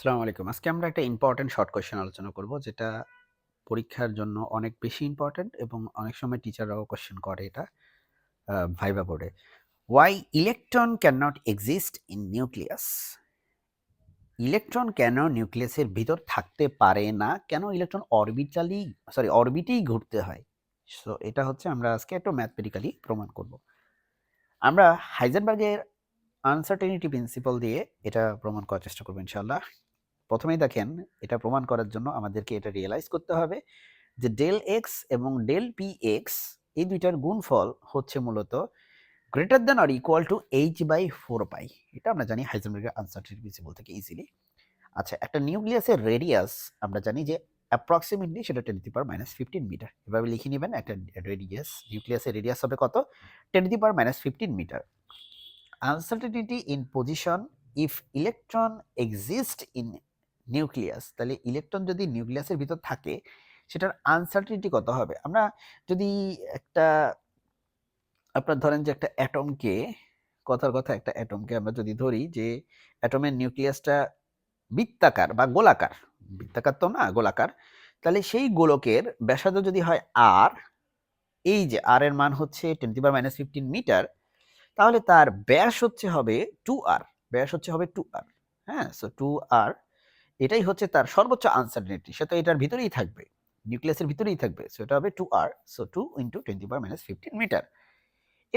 আসসালামু আলাইকুম। আজকে আমরা একটা ইম্পোর্টেন্ট শর্ট কোয়েশ্চেন আলোচনা করব, যেটা পরীক্ষার জন্য অনেক বেশি ইম্পোর্টেন্ট এবং অনেক সময় টিচাররাও কোয়েশ্চেন করে এটা ভাইভা বোর্ডে। Why electron cannot exist in nucleus? Electron কেন নিউক্লিয়াসের ভিতর থাকতে পারে না? কেন ইলেকট্রন অরবিটেই ঘুরতে হয়? সো এটা হচ্ছে আমরা আজকে একটু ম্যাথমেটিক্যালি প্রমাণ করব। আমরা হাইজেনবার্গের আনসার্টেনিটি প্রিন্সিপাল দিয়ে এটা প্রমাণ করার চেষ্টা করব ইনশাআল্লাহ। প্রথমেই দেখেন, এটা প্রমাণ করার জন্য আমাদেরকে এটা রিয়েলাইজ করতে হবে যে ডেল এক্স এবং ডেল পি এক্স এই দুইটার গুণফল হচ্ছে মূলত greater than or equal to h by 4 pi. এটা আমরা জানি হাইজেনবার্গের আনসার্টেনিটি প্রিন্সিপাল থেকে ইজিলি। আচ্ছা, একটা নিউক্লিয়াসের রেডিয়াস আমরা জানি যে অ্যাপ্রক্সিমেটলি সেটা 10⁻⁻15 মিটার। এভাবে লিখে নেবেন, একটা রেডিয়াস, নিউক্লিয়াসের রেডিয়াস হবে কত? 10⁻⁻15 মিটার। Uncertainty in position if electron exist in nucleus, তাহলে ইলেকট্রন যদি নিউক্লিয়াসের ভিতর থাকে সেটার আনসার্টেনিটি কত হবে? আমরা যদি একটা আপনার ধরেন যে একটা অ্যাটমকে, কথার কথা একটা অ্যাটমকে আমরা যদি ধরি যে অ্যাটমের নিউক্লিয়াসটা বৃত্তাকার বা গোলাকার, বৃত্তাকার তো না, গোলাকার, তাহলে সেই গোলকের ব্যাসার্ধ যদি হয় আর, এই যে আর এর মান হচ্ছে 10⁻⁻15 মিটার, তাহলে তার ব্যাস হবে 2r, ব্যাস হবে 2r। হ্যাঁ, সো 2r, এটাই হচ্ছে তার সর্বোচ্চ আনসার্টেনিটি। সে তো এটার ভিতরেই থাকবে, নিউক্লিয়াসের ভিতরেই থাকবে, সো এটা হবে 2r, সো 2 × 10⁻⁻15 মিটার।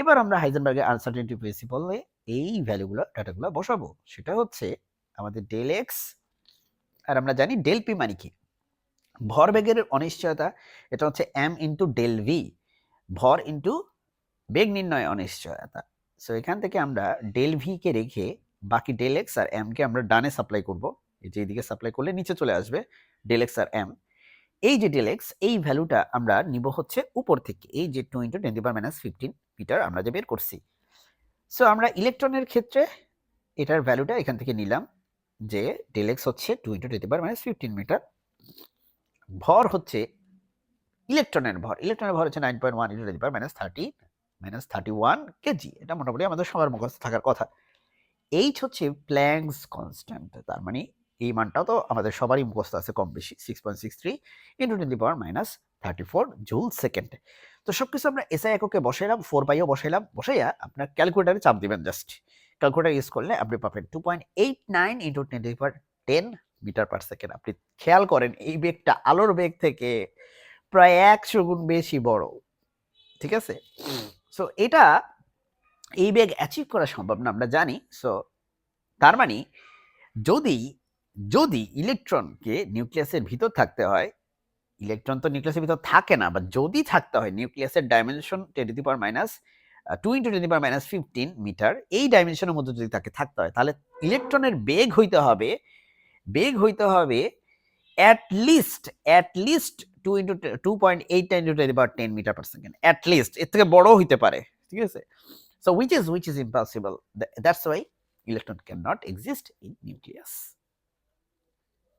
এবার আমরা হাইজেনবার্গের আনসার্টেনিটি প্রিন্সিপালে এই ভ্যালুগুলো, ডাটাগুলো বসাবো। সেটা হচ্ছে আমাদের ডেল এক্স, আর আমরা জানি ডেল পি মানে কি? ভরবেগের অনিশ্চয়তা, এটা হচ্ছে m × ডেল ভি, ভর ইন্টু বেগ নির্ণয় অনিশ্চয়তা। সো এখান থেকে আমরা ডেল ভি কে রেখে বাকি ডেল এক্স আর এম কে আমরা ডানে সাপ্লাই করব। এই যে এইদিকে সাপ্লাই করলে নিচে চলে আসবে ডেল এক্স আর এম। এই যে ডেল এক্স, এই ভ্যালুটা আমরা নিব হচ্ছে উপর থেকে, এই যে 2 × 10⁻15 মিটার আমরা যে বের করছি। সো আমরা ইলেকট্রনের ক্ষেত্রে এটার ভ্যালুটা এখান থেকে নিলাম যে ডেল এক্স হচ্ছে 2 × 10⁻15 মিটার। ভর হচ্ছে ইলেকট্রনের ভর হচ্ছে 9.1 × 10⁻31 কেজি। এটা মোটামুটি আমাদের সবার মুখস্থ থাকার কথা। এইচ হচ্ছে প্ল্যাঙ্কস কনস্ট্যান্ট, তার মানে এই মানটাও তো আমাদের সবারই মুখস্থ আছে কম বেশি, 6.63 × 10⁻34 জুল সেকেন্ড। তো সবকিছু আমরা এসআই এককে বসাইলাম, 4 পাইও বসাইলাম, বসাইয়া আপনার ক্যালকুলেটারে চাপ দিবেন জাস্ট। ক্যালকুলেটার ইউজ করলে আপনি পাবেন 2.89 × 1010 মিটার পার সেকেন্ড। আপনি খেয়াল করেন এই বেগটা আলোর বেগ থেকে প্রায় 100 গুণ বেশি বড়, ঠিক আছে? সো এটা, এই বেগ অ্যাচিভ করা সম্ভব না আমরা জানি। সো তার মানে যদি যদি ইলেকট্রনকে নিউক্লিয়াসের ভিতর থাকতে হয়, ইলেকট্রন তো নিউক্লিয়াসের ভিতর থাকে না, বা যদি থাকতে হয় নিউক্লিয়াসের ডাইমেনশন 10⁻2 × 10⁻15 মিটার, এই ডাইমেনশনের মধ্যে যদি তাকে থাকতে হয়, তাহলে ইলেকট্রনের বেগ হইতে হবে at least 2 × 2.89 × 10 metre per second, at least এর থেকে বড় হইতে পারে, ঠিক আছে? So which is impossible. That's why electron cannot exist in nucleus.